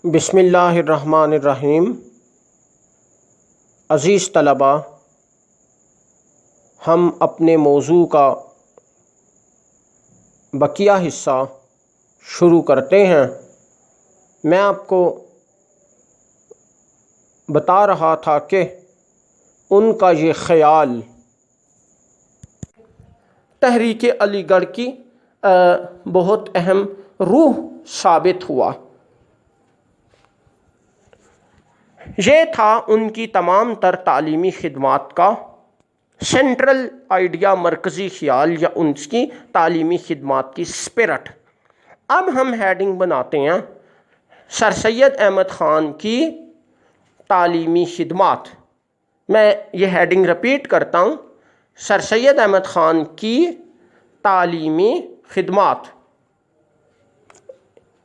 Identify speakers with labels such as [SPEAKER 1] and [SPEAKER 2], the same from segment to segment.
[SPEAKER 1] بسم اللہ الرحمن الرحیم۔ عزیز طلباء، ہم اپنے موضوع کا بقیہ حصہ شروع کرتے ہیں۔ میں آپ کو بتا رہا تھا کہ ان کا یہ خیال تحریک علی گڑھ کی بہت اہم روح ثابت ہوا۔ یہ تھا ان کی تمام تر تعلیمی خدمات کا سینٹرل آئیڈیا، مرکزی خیال یا ان کی تعلیمی خدمات کی اسپرٹ۔ اب ہم ہیڈنگ بناتے ہیں سر سید احمد خان کی تعلیمی خدمات۔ میں یہ ہیڈنگ رپیٹ کرتا ہوں، سر سید احمد خان کی تعلیمی خدمات۔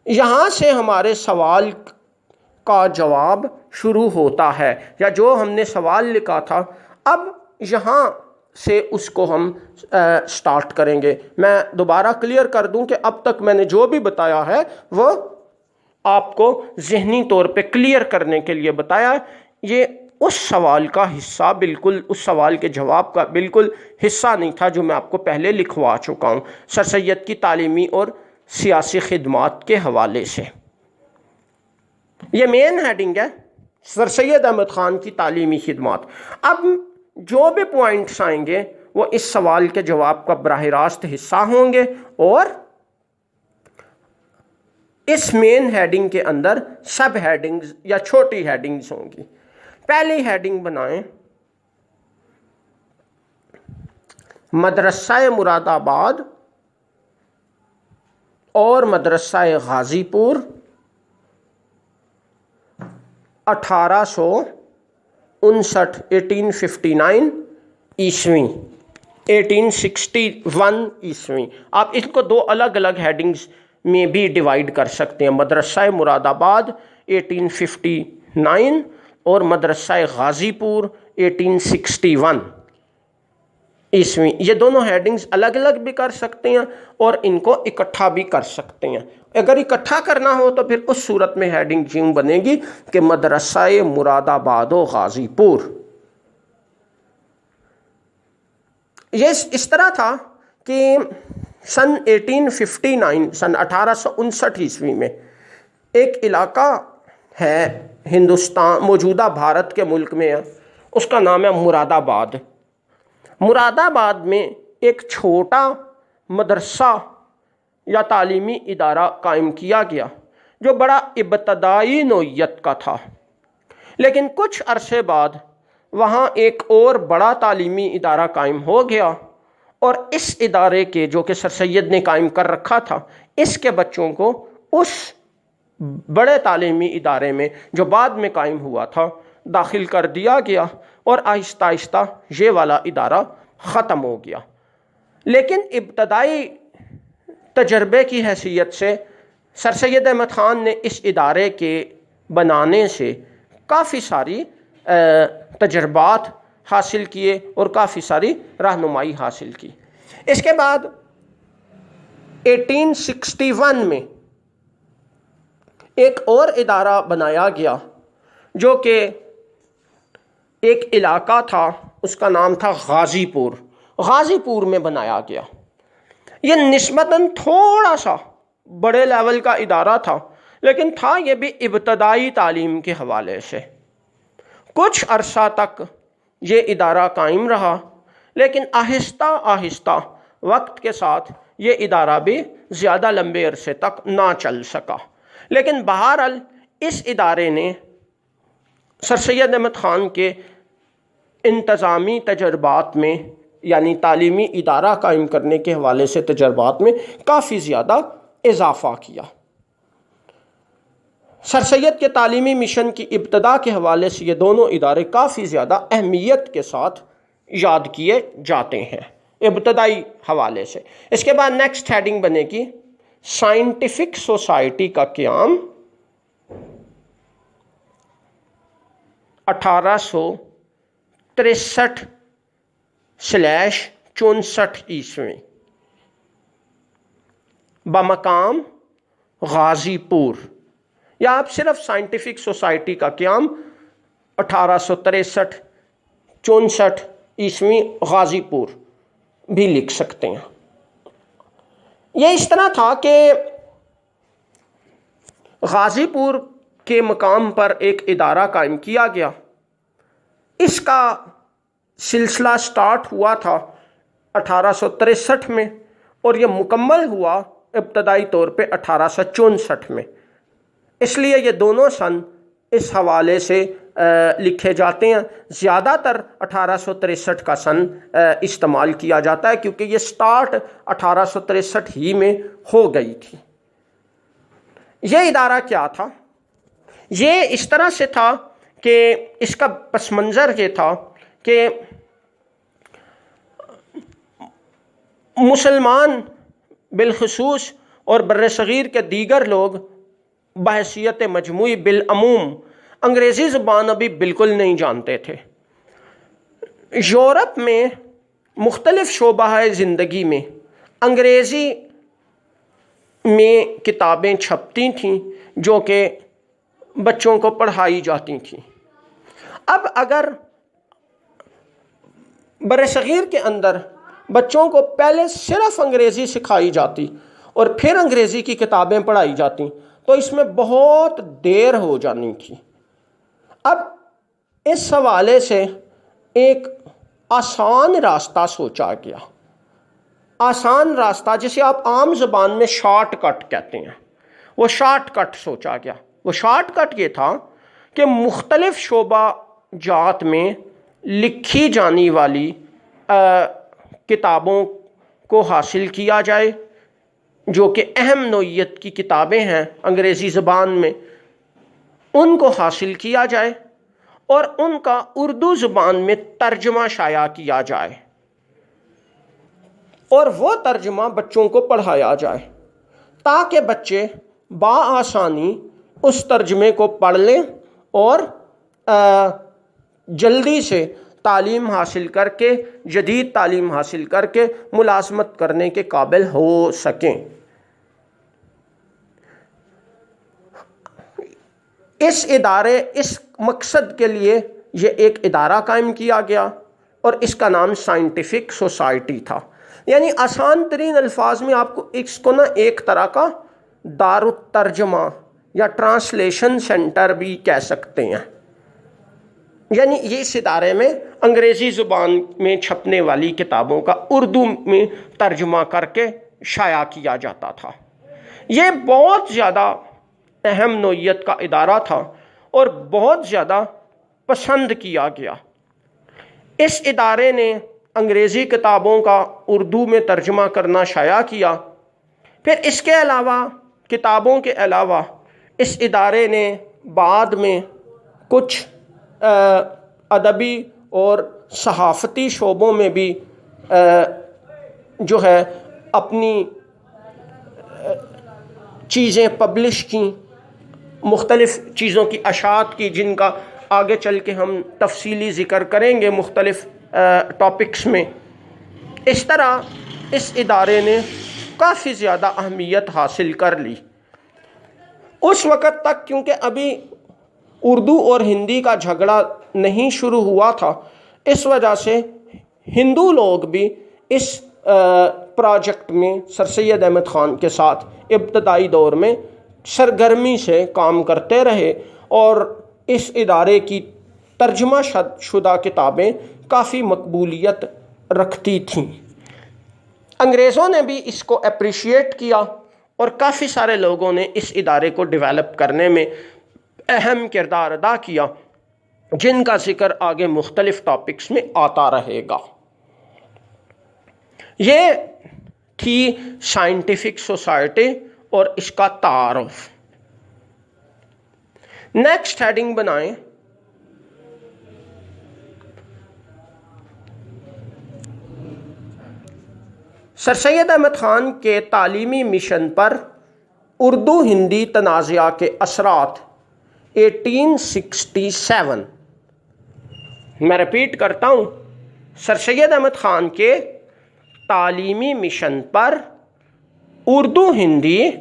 [SPEAKER 1] یہاں سے ہمارے سوال کا جواب شروع ہوتا ہے، یا جو ہم نے سوال لکھا تھا اب یہاں سے اس کو ہم سٹارٹ کریں گے۔ میں دوبارہ کلیئر کر دوں کہ اب تک میں نے جو بھی بتایا ہے وہ آپ کو ذہنی طور پہ کلیئر کرنے کے لیے بتایا۔ یہ اس سوال کا حصہ بالکل، اس سوال کے جواب کا بالکل حصہ نہیں تھا جو میں آپ کو پہلے لکھوا چکا ہوں سر سید کی تعلیمی اور سیاسی خدمات کے حوالے سے۔ یہ مین ہیڈنگ ہے، سر سید احمد خان کی تعلیمی خدمات۔ اب جو بھی پوائنٹس آئیں گے وہ اس سوال کے جواب کا براہ راست حصہ ہوں گے، اور اس مین ہیڈنگ کے اندر سب ہیڈنگز یا چھوٹی ہیڈنگز ہوں گی۔ پہلی ہیڈنگ بنائیں مدرسہ مراد آباد اور مدرسہ غازی پور 1859 عیسوی 1861 عیسوی۔ آپ اس کو دو الگ الگ ہیڈنگز میں بھی ڈیوائیڈ کر سکتے ہیں، مدرسہ مراد آباد 1859 اور مدرسہ غازی پور 1861 عیسوی۔ یہ دونوں ہیڈنگز الگ الگ بھی کر سکتے ہیں اور ان کو اکٹھا بھی کر سکتے ہیں۔ اگر اکٹھا کرنا ہو تو پھر اس صورت میں ہیڈنگ یوں بنے گی کہ مدرسہ مراد آباد و غازی پور۔ یہ اس طرح تھا کہ سن 1859 سن 1859 عیسوی میں ایک علاقہ ہے ہندوستان، موجودہ بھارت کے ملک میں ہے، اس کا نام ہے مراد آباد۔ مراد آباد میں ایک چھوٹا مدرسہ یا تعلیمی ادارہ قائم کیا گیا جو بڑا ابتدائی نوعیت کا تھا، لیکن کچھ عرصے بعد وہاں ایک اور بڑا تعلیمی ادارہ قائم ہو گیا، اور اس ادارے کے جو کہ سر سید نے قائم کر رکھا تھا، اس کے بچوں کو اس بڑے تعلیمی ادارے میں جو بعد میں قائم ہوا تھا داخل کر دیا گیا، اور آہستہ آہستہ یہ والا ادارہ ختم ہو گیا۔ لیکن ابتدائی تجربے کی حیثیت سے سر سید احمد خان نے اس ادارے کے بنانے سے کافی ساری تجربات حاصل کیے اور کافی ساری رہنمائی حاصل کی۔ اس کے بعد 1861 میں ایک اور ادارہ بنایا گیا جو کہ ایک علاقہ تھا، اس کا نام تھا غازی پور۔ غازی پور میں بنایا گیا۔ یہ نسبتاً تھوڑا سا بڑے لیول کا ادارہ تھا، لیکن تھا یہ بھی ابتدائی تعلیم کے حوالے سے۔ کچھ عرصہ تک یہ ادارہ قائم رہا، لیکن آہستہ آہستہ وقت کے ساتھ یہ ادارہ بھی زیادہ لمبے عرصے تک نہ چل سکا۔ لیکن بہرحال اس ادارے نے سر سید احمد خان کے انتظامی تجربات میں، یعنی تعلیمی ادارہ قائم کرنے کے حوالے سے تجربات میں کافی زیادہ اضافہ کیا۔ سر سید کے تعلیمی مشن کی ابتدا کے حوالے سے یہ دونوں ادارے کافی زیادہ اہمیت کے ساتھ یاد کیے جاتے ہیں ابتدائی حوالے سے۔ اس کے بعد نیکسٹ ہیڈنگ بنے گی سائنٹیفک سوسائٹی کا قیام 1863/64 عیسوی بمقام غازی پور۔ یا آپ صرف سائنٹیفک سوسائٹی کا قیام 1863-64 عیسوی غازی پور بھی لکھ سکتے ہیں۔ یہ اس طرح تھا کہ غازی پور کے مقام پر ایک ادارہ قائم کیا گیا۔ اس کا سلسلہ سٹارٹ ہوا تھا 1863 میں اور یہ مکمل ہوا ابتدائی طور پہ 1864 میں۔ اس لیے یہ دونوں سن اس حوالے سے لکھے جاتے ہیں۔ زیادہ تر 1863 کا سن استعمال کیا جاتا ہے کیونکہ یہ سٹارٹ 1863 ہی میں ہو گئی تھی۔ یہ ادارہ کیا تھا؟ یہ اس طرح سے تھا کہ اس کا پس منظر یہ تھا کہ مسلمان بالخصوص اور برصغیر کے دیگر لوگ بحیثیت مجموعی بالعموم انگریزی زبان ابھی بالکل نہیں جانتے تھے۔ یورپ میں مختلف شعبہ زندگی میں انگریزی میں کتابیں چھپتی تھیں جو کہ بچوں کو پڑھائی جاتی تھیں۔ اب اگر برصغیر کے اندر بچوں کو پہلے صرف انگریزی سکھائی جاتی اور پھر انگریزی کی کتابیں پڑھائی جاتی تو اس میں بہت دیر ہو جانی تھی۔ اب اس حوالے سے ایک آسان راستہ سوچا گیا، آسان راستہ جسے آپ عام زبان میں شارٹ کٹ کہتے ہیں، وہ شارٹ کٹ سوچا گیا۔ وہ شارٹ کٹ یہ تھا کہ مختلف شعبہ جات میں لکھی جانے والی کتابوں کو حاصل کیا جائے جو کہ اہم نوعیت کی کتابیں ہیں انگریزی زبان میں، ان کو حاصل کیا جائے اور ان کا اردو زبان میں ترجمہ شائع کیا جائے اور وہ ترجمہ بچوں کو پڑھایا جائے تاکہ بچے بآسانی اس ترجمے کو پڑھ لیں اور جلدی سے تعلیم حاصل کر کے، جدید تعلیم حاصل کر کے ملازمت کرنے کے قابل ہو سکیں۔ اس مقصد کے لیے یہ ایک ادارہ قائم کیا گیا اور اس کا نام سائنٹیفک سوسائٹی تھا۔ یعنی آسان ترین الفاظ میں آپ کو اس کو ایک طرح کا دارالترجمہ یا ٹرانسلیشن سینٹر بھی کہہ سکتے ہیں۔ یعنی یہ اس ادارے میں انگریزی زبان میں چھپنے والی کتابوں کا اردو میں ترجمہ کر کے شائع کیا جاتا تھا۔ یہ بہت زیادہ اہم نوعیت کا ادارہ تھا اور بہت زیادہ پسند کیا گیا۔ اس ادارے نے انگریزی کتابوں کا اردو میں ترجمہ کرنا شائع کیا۔ پھر اس کے علاوہ، کتابوں کے علاوہ، اس ادارے نے بعد میں کچھ ادبی اور صحافتی شعبوں میں بھی جو ہے اپنی چیزیں پبلش کی، مختلف چیزوں کی اشاعت کی، جن کا آگے چل کے ہم تفصیلی ذکر کریں گے مختلف ٹاپکس میں۔ اس طرح اس ادارے نے کافی زیادہ اہمیت حاصل کر لی۔ اس وقت تک کیونکہ ابھی اردو اور ہندی کا جھگڑا نہیں شروع ہوا تھا، اس وجہ سے ہندو لوگ بھی اس پروجیکٹ میں سر سید احمد خان کے ساتھ ابتدائی دور میں سرگرمی سے کام کرتے رہے اور اس ادارے کی ترجمہ شدہ کتابیں کافی مقبولیت رکھتی تھیں۔ انگریزوں نے بھی اس کو اپریشیٹ کیا اور کافی سارے لوگوں نے اس ادارے کو ڈیولپ کرنے میں اہم کردار ادا کیا، جن کا ذکر آگے مختلف ٹاپکس میں آتا رہے گا۔ یہ تھی سائنٹیفک سوسائٹی اور اس کا تعارف۔ نیکسٹ ہیڈنگ بنائیں سر سید احمد خان کے تعلیمی مشن پر اردو ہندی تنازعہ کے اثرات 1867۔ میں ریپیٹ کرتا ہوں، سر سید احمد خان کے تعلیمی مشن پر اردو ہندی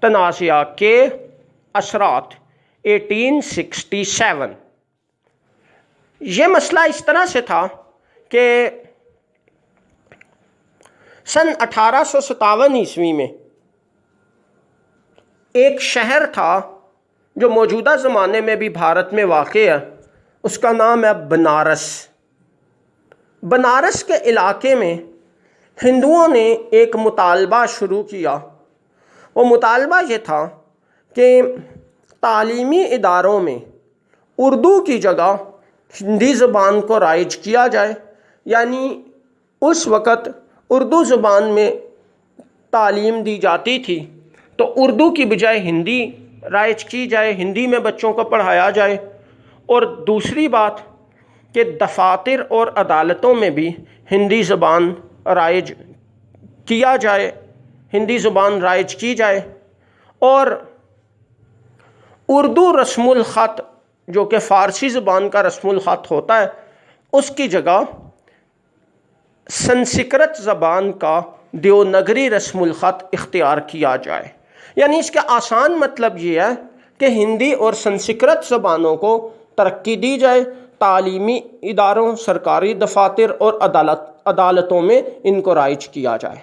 [SPEAKER 1] تنازعہ کے اثرات 1867۔ یہ مسئلہ اس طرح سے تھا کہ سن 1857 میں ایک شہر تھا جو موجودہ زمانے میں بھی بھارت میں واقع ہے، اس کا نام ہے بنارس۔ بنارس کے علاقے میں ہندوؤں نے ایک مطالبہ شروع کیا۔ وہ مطالبہ یہ تھا کہ تعلیمی اداروں میں اردو کی جگہ ہندی زبان کو رائج کیا جائے، یعنی اس وقت اردو زبان میں تعلیم دی جاتی تھی تو اردو کی بجائے ہندی رائج کی جائے، ہندی میں بچوں کو پڑھایا جائے۔ اور دوسری بات کہ دفاتر اور عدالتوں میں بھی ہندی زبان رائج کیا جائے، ہندی زبان رائج کی جائے، اور اردو رسم الخط جو کہ فارسی زبان کا رسم الخط ہوتا ہے اس کی جگہ سنسکرت زبان کا دیونگری رسم الخط اختیار کیا جائے۔ یعنی اس کا آسان مطلب یہ ہے کہ ہندی اور سنسکرت زبانوں کو ترقی دی جائے، تعلیمی اداروں، سرکاری دفاتر اور عدالتوں میں ان کو رائج کیا جائے۔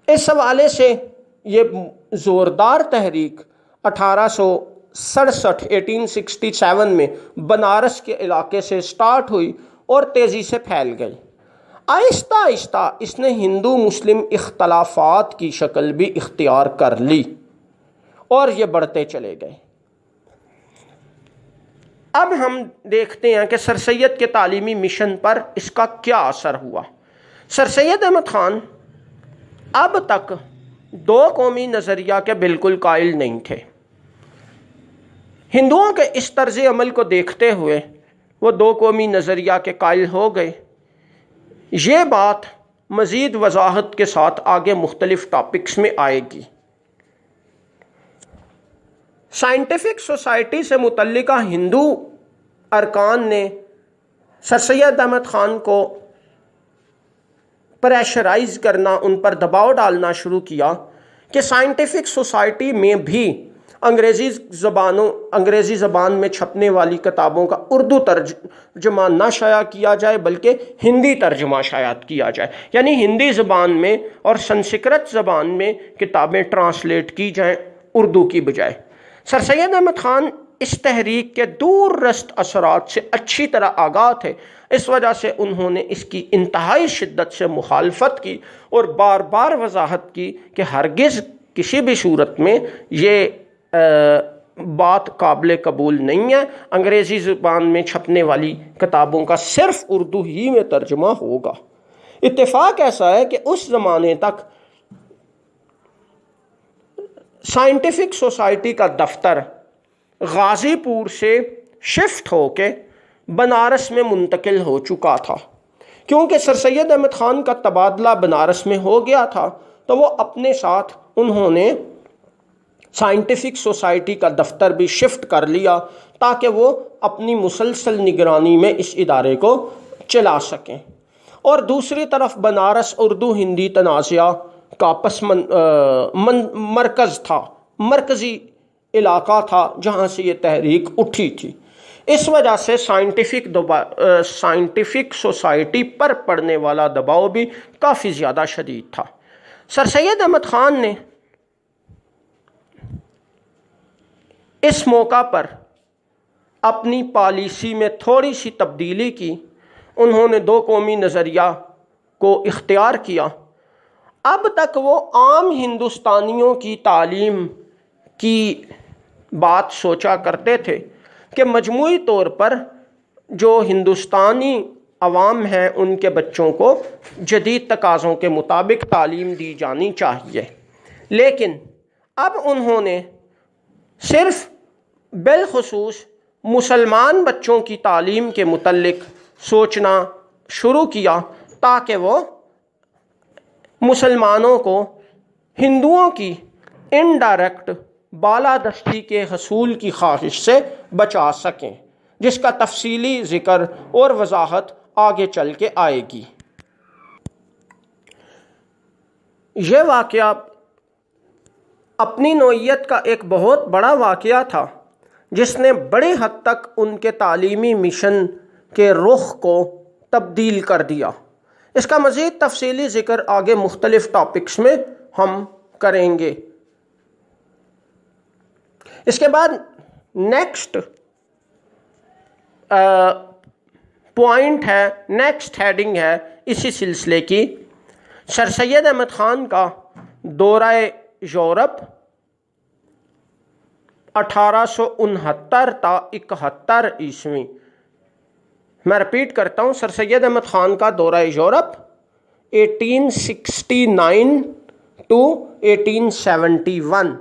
[SPEAKER 1] اس حوالے سے یہ زوردار تحریک 1867 میں بنارس کے علاقے سے سٹارٹ ہوئی اور تیزی سے پھیل گئی۔ آہستہ آہستہ اس نے ہندو مسلم اختلافات کی شکل بھی اختیار کر لی اور یہ بڑھتے چلے گئے۔ اب ہم دیکھتے ہیں کہ سر سید کے تعلیمی مشن پر اس کا کیا اثر ہوا۔ سر سید احمد خان اب تک دو قومی نظریہ کے بالکل قائل نہیں تھے۔ ہندوؤں کے اس طرز عمل کو دیکھتے ہوئے وہ دو قومی نظریہ کے قائل ہو گئے۔ یہ بات مزید وضاحت کے ساتھ آگے مختلف ٹاپکس میں آئے گی۔ سائنٹیفک سوسائٹی سے متعلقہ ہندو ارکان نے سر سید احمد خان کو پریشرائز کرنا، ان پر دباؤ ڈالنا شروع کیا کہ سائنٹیفک سوسائٹی میں بھی انگریزی زبان میں چھپنے والی کتابوں کا اردو ترجمہ نہ شائع کیا جائے بلکہ ہندی ترجمہ شائع کیا جائے، یعنی ہندی زبان میں اور سنسکرت زبان میں کتابیں ٹرانسلیٹ کی جائیں اردو کی بجائے۔ سر سید احمد خان اس تحریک کے دور رست اثرات سے اچھی طرح آگاہ تھے، اس وجہ سے انہوں نے اس کی انتہائی شدت سے مخالفت کی اور بار بار وضاحت کی کہ ہرگز کسی بھی صورت میں یہ بات قابل قبول نہیں ہے، انگریزی زبان میں چھپنے والی کتابوں کا صرف اردو ہی میں ترجمہ ہوگا۔ اتفاق ایسا ہے کہ اس زمانے تک سائنٹیفک سوسائٹی کا دفتر غازی پور سے شفٹ ہو کے بنارس میں منتقل ہو چکا تھا۔ کیونکہ سر سید احمد خان کا تبادلہ بنارس میں ہو گیا تھا تو وہ اپنے ساتھ انہوں نے سائنٹیفک سوسائٹی کا دفتر بھی شفٹ کر لیا تاکہ وہ اپنی مسلسل نگرانی میں اس ادارے کو چلا سکیں۔ اور دوسری طرف بنارس اردو ہندی تنازعہ کا مرکز تھا، مرکزی علاقہ تھا جہاں سے یہ تحریک اٹھی تھی۔ اس وجہ سے سائنٹیفک سوسائٹی پر پڑنے والا دباؤ بھی کافی زیادہ شدید تھا۔ سر سید احمد خان نے اس موقع پر اپنی پالیسی میں تھوڑی سی تبدیلی کی، انہوں نے دو قومی نظریہ کو اختیار کیا۔ اب تک وہ عام ہندوستانیوں کی تعلیم کی بات سوچا کرتے تھے کہ مجموعی طور پر جو ہندوستانی عوام ہیں ان کے بچوں کو جدید تقاضوں کے مطابق تعلیم دی جانی چاہیے، لیکن اب انہوں نے صرف بالخصوص مسلمان بچوں کی تعلیم کے متعلق سوچنا شروع کیا تاکہ وہ مسلمانوں کو ہندوؤں کی انڈائریکٹ بالادستی کے حصول کی خواہش سے بچا سکیں، جس کا تفصیلی ذکر اور وضاحت آگے چل کے آئے گی۔ یہ واقعہ اپنی نوعیت کا ایک بہت بڑا واقعہ تھا جس نے بڑی حد تک ان کے تعلیمی مشن کے رخ کو تبدیل کر دیا۔ اس کا مزید تفصیلی ذکر آگے مختلف ٹاپکس میں ہم کریں گے۔ اس کے بعد نیکسٹ پوائنٹ ہے، نیکسٹ ہیڈنگ ہے اسی سلسلے کی، سر سید احمد خان کا دورہ یورپ 1869 تا 71 عیسوی۔ میں رپیٹ کرتا ہوں، سر سید احمد خان کا دورہ یورپ 1869 to 1871۔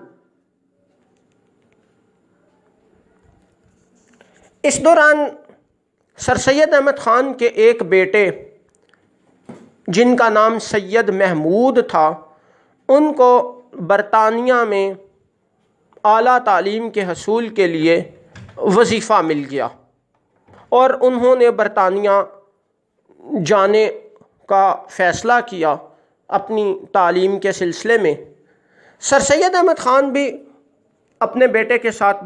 [SPEAKER 1] اس دوران سر سید احمد خان کے ایک بیٹے جن کا نام سید محمود تھا، ان کو برطانیہ میں اعلیٰ تعلیم کے حصول کے لیے وظیفہ مل گیا اور انہوں نے برطانیہ جانے کا فیصلہ کیا اپنی تعلیم کے سلسلے میں۔ سر سید احمد خان بھی اپنے بیٹے کے ساتھ